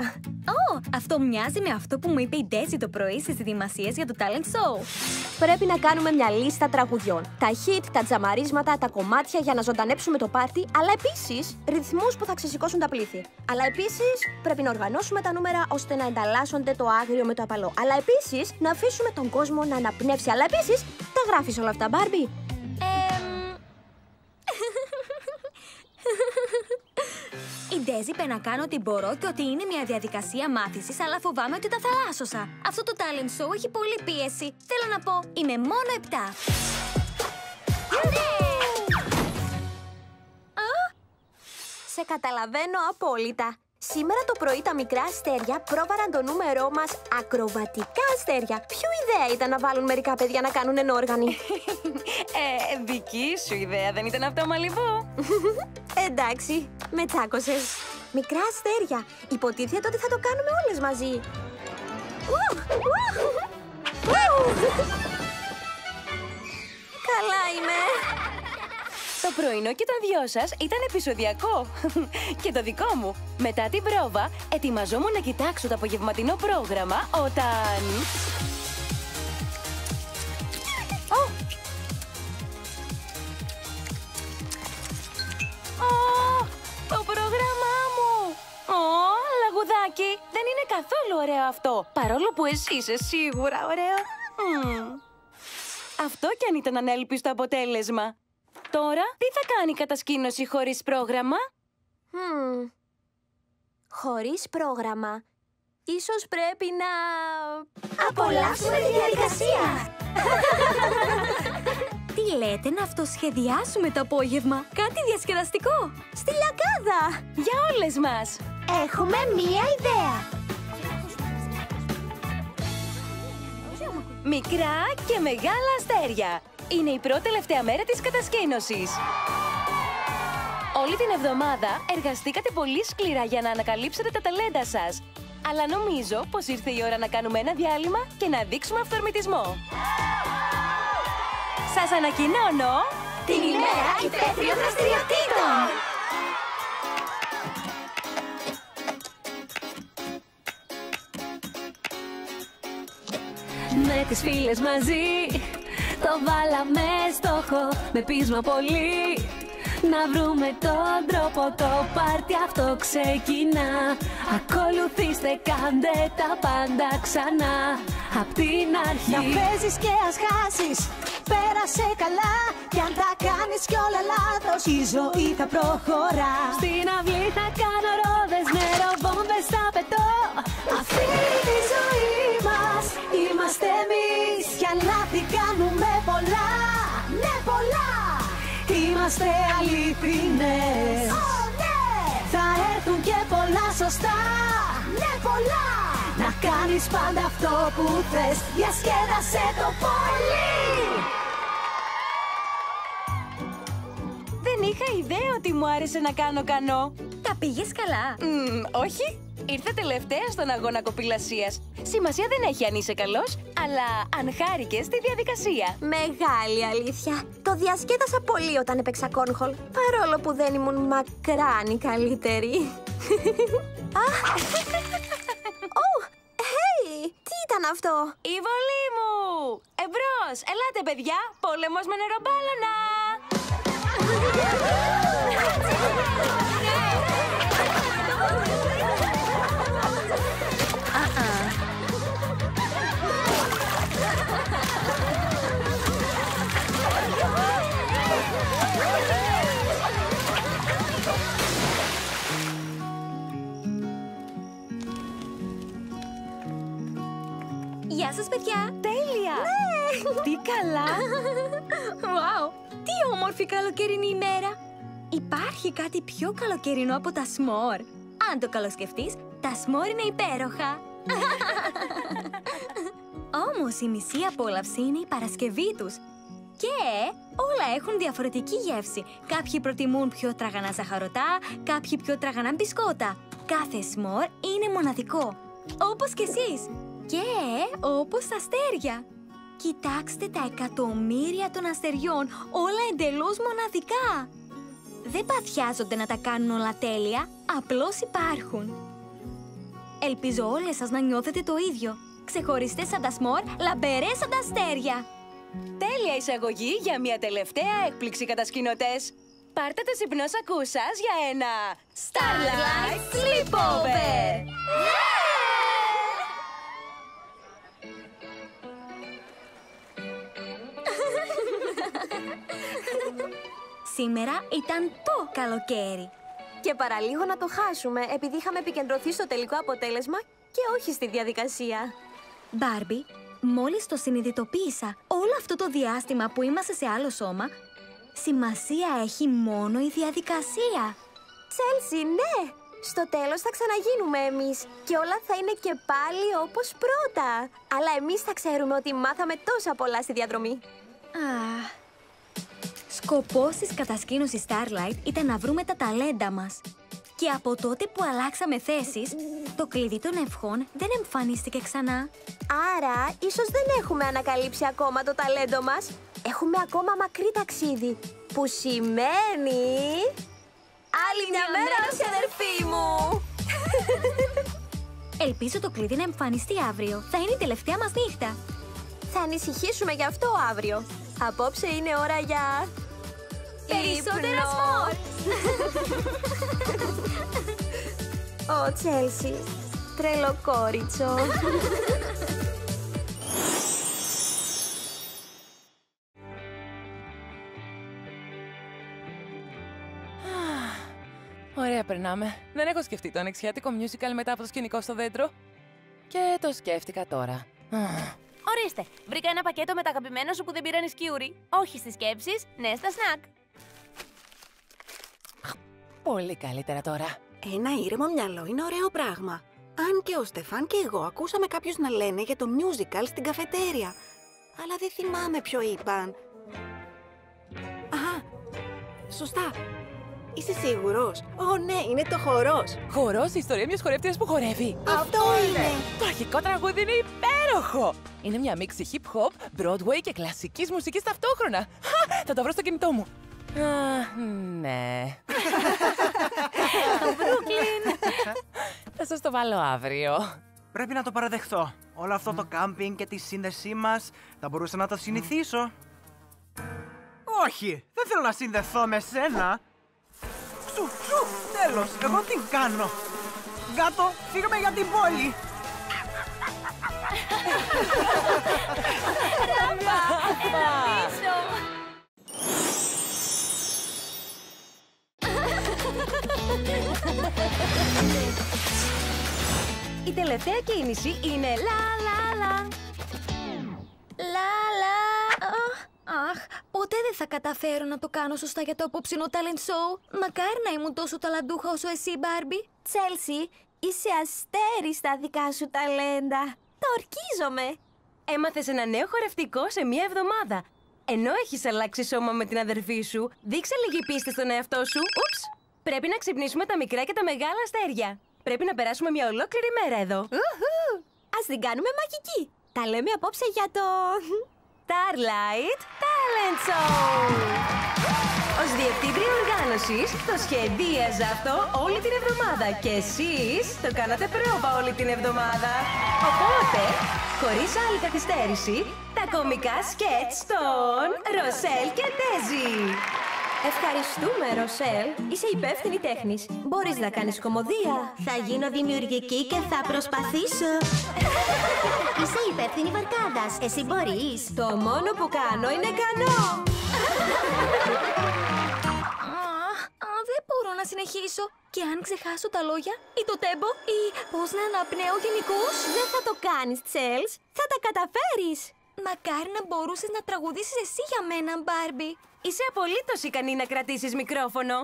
Αυτό μοιάζει με αυτό που μου είπε η Ντέζη το πρωί στις ετοιμασίες για το talent show. Πρέπει να κάνουμε μια λίστα τραγουδιών. Τα hit, τα τζαμαρίσματα, τα κομμάτια για να ζωντανέψουμε το πάρτι, αλλά επίσης ρυθμούς που θα ξεσηκώσουν τα πλήθη. Αλλά επίσης πρέπει να οργανώσουμε τα νούμερα ώστε να ενταλλάσσονται το άγριο με το απαλό. Αλλά επίσης να αφήσουμε τον κόσμο να αναπνεύσει. Αλλά επίσης τα γράφεις όλα αυτά, Μπάρμπι. έζηπε να κάνω ό,τι μπορώ και ότι είναι μια διαδικασία μάθησης, αλλά φοβάμαι ότι τα θαλάσσωσα. Αυτό το talent show έχει πολλή πίεση. Θέλω να πω, είμαι μόνο 7. Σε καταλαβαίνω απόλυτα. Σήμερα το πρωί τα μικρά αστέρια πρόβαραν το νούμερό μας ακροβατικά αστέρια. Ποιο ιδέα ήταν να βάλουν μερικά παιδιά να κάνουν ενόργανοι? Δική σου ιδέα, δεν ήταν αυτό, Μαλιβού? Εντάξει, με τσάκωσες. Μικρά αστέρια. Υποτίθεται ότι θα το κάνουμε όλες μαζί. Καλά είμαι. Το πρωινό και των δυο σας ήταν επεισοδιακό. Και το δικό μου. Μετά την πρόβα, ετοιμαζόμουν να κοιτάξω το απογευματινό πρόγραμμα όταν... Το πρόγραμμά μου! Λαγουδάκι, δεν είναι καθόλου ωραίο αυτό. Παρόλο που εσύ είσαι σίγουρα ωραίο. Αυτό κι αν ήταν ανέλπιστο αποτέλεσμα. Τώρα, τι θα κάνει η κατασκήνωση χωρίς πρόγραμμα? Χωρίς πρόγραμμα. Ίσως πρέπει να... απολαύσουμε τη διαδικασία! Τι λέτε να αυτοσχεδιάσουμε το απόγευμα? Κάτι διασκεδαστικό. Στη λιακάδα! Για όλες μας! Έχουμε μία ιδέα! Μικρά και μεγάλα αστέρια. Είναι η πρώτη τελευταία μέρα της κατασκήνωσης. Όλη την εβδομάδα εργαστήκατε πολύ σκληρά για να ανακαλύψετε τα ταλέντα σας. Αλλά νομίζω πως ήρθε η ώρα να κάνουμε ένα διάλειμμα και να δείξουμε αυθορμητισμό. Σας ανακοινώνω την ημέρα υπαίθριων δραστηριοτήτων! Με τις φίλες μαζί το βάλαμε στόχο, με πείσμα πολύ να βρούμε τον τρόπο, το πάρτι αυτό ξεκινά. Ακολουθήστε, κάντε τα πάντα ξανά απ' την αρχή. Να παίζεις και ας χάσεις, πέρασε καλά. Κι αν τα κάνεις κι όλα λάθος, η ζωή θα προχωρά. Στην αυλή θα κάνω ρόδες, νεροβόμβες θα πετώ. Αυτή τη ζωή μας είμαστε εμείς. Για λάθη κάνουμε πολλά, ναι πολλά. Είμαστε αληθινές, ναι. Θα έρθουν και πολλά σωστά, ναι πολλά. Να κάνεις πάντα αυτό που θες, διασκέδασε το πολύ. Δεν είχα ιδέα ότι μου άρεσε να κάνω κανό. Τα πήγες καλά? Όχι. Ήρθε τελευταία στον αγώνα κοπηλασίας. Σημασία δεν έχει αν είσαι καλός, αλλά αν χάρηκες στη διαδικασία. Μεγάλη αλήθεια. Το διασκέδασα πολύ όταν έπαιξα κόρνχολ, παρόλο που δεν ήμουν μακράν η καλύτερη. Τι ήταν αυτό? Η βολή μου! Εμπρός! Ελάτε, παιδιά! Πόλεμος με νερομπάλωνα! Γεια σας, παιδιά! Τέλεια! Ναι! Τι καλά! Wow! Τι όμορφη καλοκαιρινή ημέρα! Υπάρχει κάτι πιο καλοκαιρινό από τα s'more. Αν το καλοσκεφτείς, τα s'more είναι υπέροχα. Όμως η μισή απόλαυση είναι η Παρασκευή τους. Και όλα έχουν διαφορετική γεύση. Κάποιοι προτιμούν πιο τραγανά ζαχαρωτά, κάποιοι πιο τραγανά μπισκότα. Κάθε s'more είναι μοναδικό. Όπως και εσείς. Και όπως τα αστέρια. Κοιτάξτε τα εκατομμύρια των αστεριών, όλα εντελώς μοναδικά. Δεν παθιάζονται να τα κάνουν όλα τέλεια, απλώς υπάρχουν. Ελπίζω όλες σας να νιώθετε το ίδιο. Ξεχωριστές σαν τα s'more, λαμπερές σαν τα αστέρια. Τέλεια εισαγωγή για μια τελευταία έκπληξη, κατασκηνωτές. Πάρτε το υπνόσακού σας για ένα Starlight Sleepover! Σήμερα ήταν το καλοκαίρι. Και παραλίγο να το χάσουμε, επειδή είχαμε επικεντρωθεί στο τελικό αποτέλεσμα και όχι στη διαδικασία. Μπάρμπι, μόλις το συνειδητοποίησα, όλο αυτό το διάστημα που είμαστε σε άλλο σώμα, σημασία έχει μόνο η διαδικασία. Τσέλσι, ναι! Στο τέλος θα ξαναγίνουμε εμείς και όλα θα είναι και πάλι όπως πρώτα. Αλλά εμείς θα ξέρουμε ότι μάθαμε τόσα πολλά στη διαδρομή. Σκοπός της κατασκήνωσης Starlight ήταν να βρούμε τα ταλέντα μας. Και από τότε που αλλάξαμε θέσεις, το κλειδί των ευχών δεν εμφανίστηκε ξανά. Άρα, ίσως δεν έχουμε ανακαλύψει ακόμα το ταλέντο μας. Έχουμε ακόμα μακρύ ταξίδι. Που σημαίνει... άλλη μια μέρα, αδερφή μου! Ελπίζω το κλειδί να εμφανιστεί αύριο. Θα είναι η τελευταία μας νύχτα. Θα ανησυχήσουμε γι' αυτό αύριο. Απόψε είναι ώρα για... περισσότερα σπορ! Ω, Τσέλσι, τρελοκόριτσο. Ωραία περνάμε. Δεν έχω σκεφτεί το ανοιξιάτικο musical μετά από το σκηνικό στο δέντρο. Και το σκέφτηκα τώρα. Ορίστε, βρήκα ένα πακέτο με τα αγαπημένα σου που δεν πήραν οι σκιούροι. Όχι στις σκέψεις, ναι στα σνακ. Πολύ καλύτερα τώρα. Ένα ήρεμο μυαλό είναι ωραίο πράγμα. Αν και ο Στεφάν και εγώ ακούσαμε κάποιους να λένε για το musical στην καφετέρια. Αλλά δεν θυμάμαι ποιο είπαν. Αχα, σωστά. Είσαι σίγουρος? Ω ναι, είναι το Χορός. Χορός, η ιστορία μιας χορεύτριας που χορεύει. Αυτό είναι. Το αρχικό τραγούδι είναι υπέροχο. Είναι μια μίξη hip-hop, Broadway και κλασικής μουσικής ταυτόχρονα. Θα το βρω στο κινητό μου. Ναι. Brooklyn. Θα σας το βάλω αύριο. Πρέπει να το παραδεχτώ. Όλο αυτό το κάμπινγκ και τη σύνδεσή μας θα μπορούσα να το συνηθίσω. Όχι, δεν θέλω να συνδεθώ με σένα. Τέλος, εγώ τι κάνω? Γάτο, φύγαμε για την πόλη. Ράμπα, έλα πίσω. Η τελευταία κίνηση είναι λα. Αχ, ποτέ δεν θα καταφέρω να το κάνω σωστά για το απόψινο talent show. Μακάρι να ήμουν τόσο ταλαντούχα όσο εσύ, Μπάρμπι. Τσέλσι, είσαι αστέρι στα δικά σου ταλέντα. Το ορκίζομαι. Έμαθες ένα νέο χορευτικό σε μία εβδομάδα. Ενώ έχεις αλλάξει σώμα με την αδερφή σου, δείξε λίγη πίστη στον εαυτό σου. Ούψ! Πρέπει να ξυπνήσουμε τα μικρά και τα μεγάλα αστέρια. Πρέπει να περάσουμε μια ολόκληρη μέρα εδώ. Ας την κάνουμε μαγική. Τα λέμε απόψε για το... Starlight Talent Show! Ως διευθύντρια οργάνωσης, το σχεδίαζα αυτό όλη την εβδομάδα και εσείς το κάνατε πρόβα όλη την εβδομάδα. Οπότε, χωρίς άλλη καθυστέρηση, τα κωμικά σκέτς των Ροσέλ και Ντέζι. Ευχαριστούμε, Ροσέλ. Είσαι υπεύθυνη τέχνης. Μπορείς να κάνεις κωμωδία. Θα γίνω δημιουργική και θα προσπαθήσω. Είσαι υπεύθυνη βαρκάδας. Εσύ μπορείς. Το μόνο που κάνω είναι ικανό. Δεν μπορώ να συνεχίσω. Και αν ξεχάσω τα λόγια ή το τέμπο ή πώς να αναπνέω γενικώς. Δεν θα το κάνεις, Τσέλς. Θα τα καταφέρεις. Μακάρι να μπορούσες να τραγουδήσεις εσύ για μένα, Μπάρμπι. Είσαι απολύτως ικανή να κρατήσεις μικρόφωνο.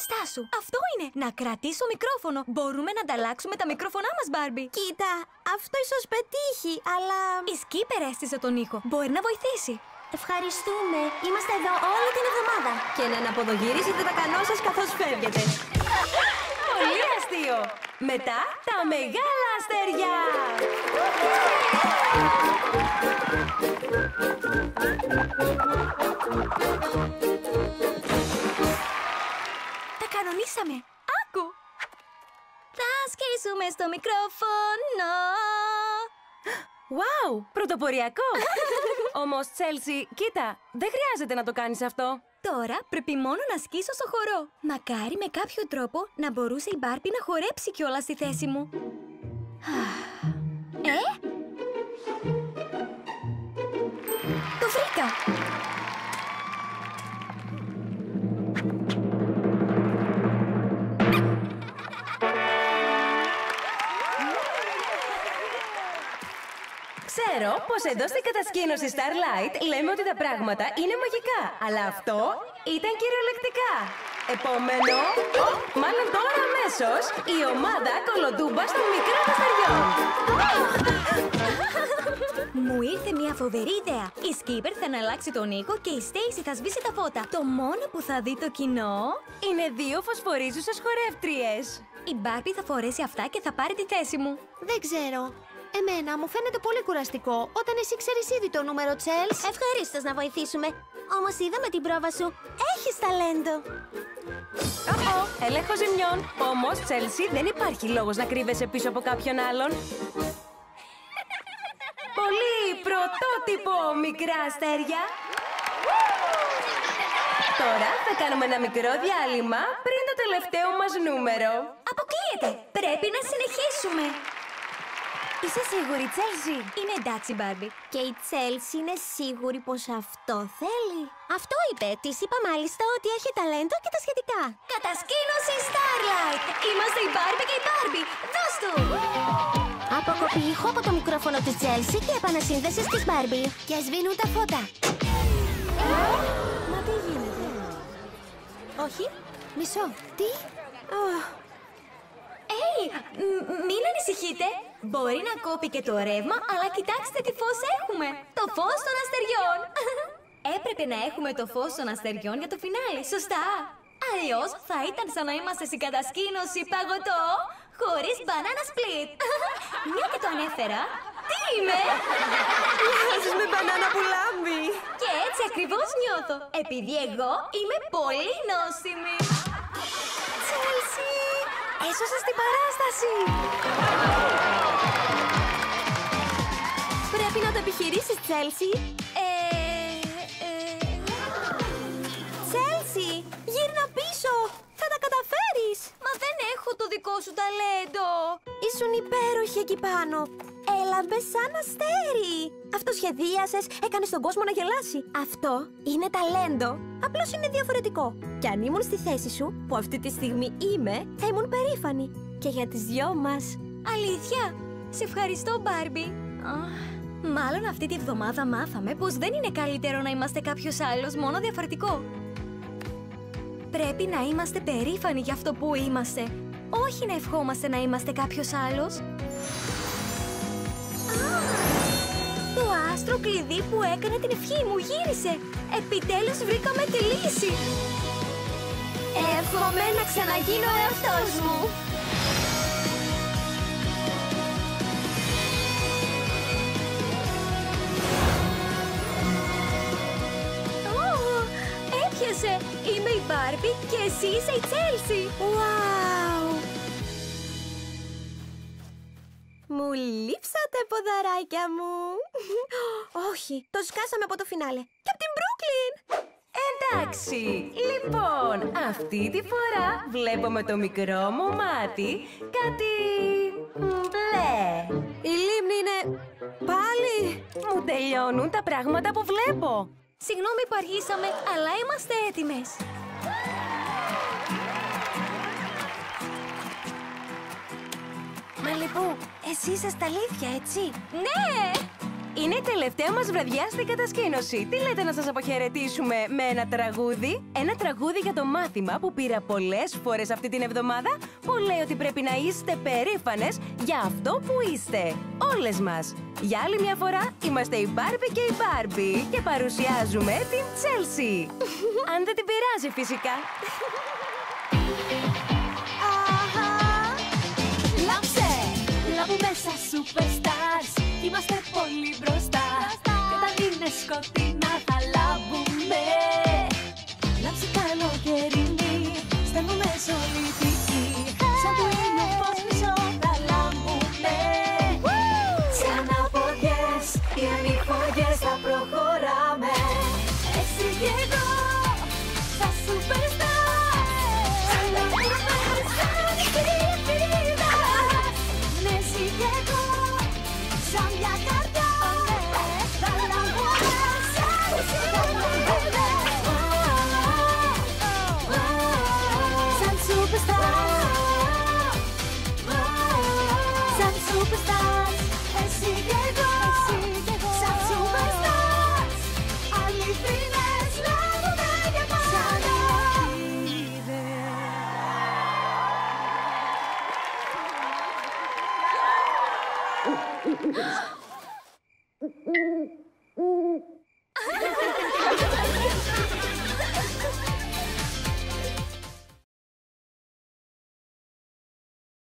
Στάσου, αυτό είναι! Να κρατήσω μικρόφωνο. Μπορούμε να ανταλλάξουμε τα μικρόφωνά μας, Μπάρμπι. Κοίτα, αυτό ίσως πετύχει, αλλά... Η Σκύπερ έστησε τον ήχο. Μπορεί να βοηθήσει. Ευχαριστούμε. Είμαστε εδώ όλη την εβδομάδα. Και να αναποδογυρίσετε τα κανό σας καθώς φεύγετε. Πολύ αστείο! Μετά τα μεγάλα αστέρια! Τα κανονίσαμε! Άκου! Θα σκίσουμε στο μικρόφωνο! Wow! Πρωτοποριακό! Όμως, Τσέλσι, κοίτα, δεν χρειάζεται να το κάνεις αυτό. Τώρα πρέπει μόνο να σκίσω στο χορό. Μακάρι με κάποιο τρόπο να μπορούσε η Μπάρμπι να χορέψει κιόλας στη θέση μου. Το βρήκα! Ξέρω πως εδώ στην κατασκήνωση Starlight λέμε ότι τα πράγματα είναι μαγικά, αλλά αυτό ήταν κυριολεκτικά. Επόμενο, μάλλον τώρα αμέσως, η ομάδα Κολοτούμπα των μικρών αστεριών. Μου ήρθε μια φοβερή ιδέα. Η Skipper θα αναλλάξει τον Νίκο και η Stacy θα σβήσει τα φώτα. Το μόνο που θα δει το κοινό είναι δύο φωσφορίζουσες χορεύτριες. Η Barbie θα φορέσει αυτά και θα πάρει τη θέση μου. Δεν ξέρω. Εμένα μου φαίνεται πολύ κουραστικό όταν εσύ ξέρεις ήδη το νούμερο, Τσέλς. Ευχαρίστως να βοηθήσουμε. Όμως είδαμε την πρόβα σου. Έχεις ταλέντο. Έλεγχο ζημιών. Όμως, Τσέλσι, δεν υπάρχει λόγος να κρύβεσαι πίσω από κάποιον άλλον. Πολύ πρωτότυπο, μικρά αστέρια. Τώρα θα κάνουμε ένα μικρό διάλειμμα πριν το τελευταίο μας νούμερο. Αποκλείεται! Πρέπει να συνεχίσουμε. Είσαι σίγουρη, Τσέλσι? Είμαι εντάξει, Barbie. Και η Τσέλσι είναι σίγουρη πως αυτό θέλει? Αυτό είπε. Της είπα μάλιστα ότι έχει ταλέντο και τα σχετικά. Κατασκήνωση Starlight! Είμαστε η Barbie και η Barbie. Δώσ' του! Αποκοπή ήχου από το μικρόφωνο της Τσέλσι και επανασύνδεση της Barbie. Και σβήνουν τα φώτα. Μα τι γίνεται? Όχι. Μισό. Τι? Μην ανησυχείτε. Μπορεί να κόπει και το ρεύμα, αλλά κοιτάξτε τι φως έχουμε. Το φως των αστεριών. Έπρεπε να έχουμε το φως των αστεριών για το φινάλε, σωστά? Αλλιώς θα ήταν σαν να είμαστε στην κατασκήνωση παγωτό χωρίς banana split. Μια και το ανέφερα. Τι είμαι? Μοιάζεις με μπανάνα που λάμπει. Και έτσι ακριβώς νιώθω, επειδή εγώ είμαι πολύ νόστιμη. Τσέλσι, έσωσες την παράσταση. Πρέπει να το επιχειρήσεις, Τσέλσι. Τσέλσι, γύρνα πίσω. Θα τα καταφέρεις. Μα δεν έχω το δικό σου ταλέντο. Ήσουν υπέροχη εκεί πάνω. Έλαμπες σαν αστέρι. Αυτό σχεδίασες, έκανες τον κόσμο να γελάσει. Αυτό είναι ταλέντο. Απλώς είναι διαφορετικό. Και αν ήμουν στη θέση σου, που αυτή τη στιγμή είμαι, θα ήμουν περήφανη. Και για τις δυο μας. Αλήθεια. Σε ευχαριστώ, Barbie. Μάλλον αυτή τη βδομάδα μάθαμε πως δεν είναι καλύτερο να είμαστε κάποιος άλλος, μόνο διαφορετικό. Πρέπει να είμαστε περήφανοι για αυτό που είμαστε. Όχι να ευχόμαστε να είμαστε κάποιος άλλος. Το άστρο κλειδί που έκανε την ευχή μου γύρισε. Επιτέλους βρήκαμε τη λύση. Εύχομαι να ξαναγίνω ο εαυτός μου. Έπιασε! Είμαι η Barbie και εσύ είσαι η Chelsea. Wow! Μου λείψατε, ποδαράκια μου. Όχι, το σκάσαμε από το φινάλε. Και από την Brooklyn. Εντάξει, λοιπόν, αυτή τη φορά βλέπω με το μικρό μου μάτι κάτι μπλε. Η λίμνη είναι πάλι. Μου τελειώνουν τα πράγματα που βλέπω. Συγγνώμη που αργήσαμε, αλλά είμαστε έτοιμες. Μα λοιπόν, εσύ είσαστε αλήθεια, έτσι? Ναι! Είναι η τελευταία μας βραδιά στην κατασκήνωση. Τι λέτε να σας αποχαιρετήσουμε με ένα τραγούδι? Ένα τραγούδι για το μάθημα που πήρα πολλές φορές αυτή την εβδομάδα, που λέει ότι πρέπει να είστε περήφανες για αυτό που είστε. Όλες μας. Για άλλη μια φορά είμαστε η Barbie και η Barbie και παρουσιάζουμε την Chelsea. Αν δεν την πειράζει φυσικά. Λάμψε! Λάβουμε σαν superstars. Είμαστε πολύ μπροστά. Και όταν είναι σκοτεινά θα λάβουμε. Λάμψε καλοκαιρινή. Στέλνουμε σε όλη τη γη. Σαν που είναι φως μισό θα λάμβουμε. Σαν αποδιές οι ανηφοριές θα προχωράμε. Εσύ και εγώ τα superstars. Θα λάβουμε σαν νυχτήδα. Ναι, εσύ και εγώ σαν μια καρδιά. Θα λάβουμε σαν νυχτήδα. Σαν superstars. Σαν superstars. Εσύ και εγώ.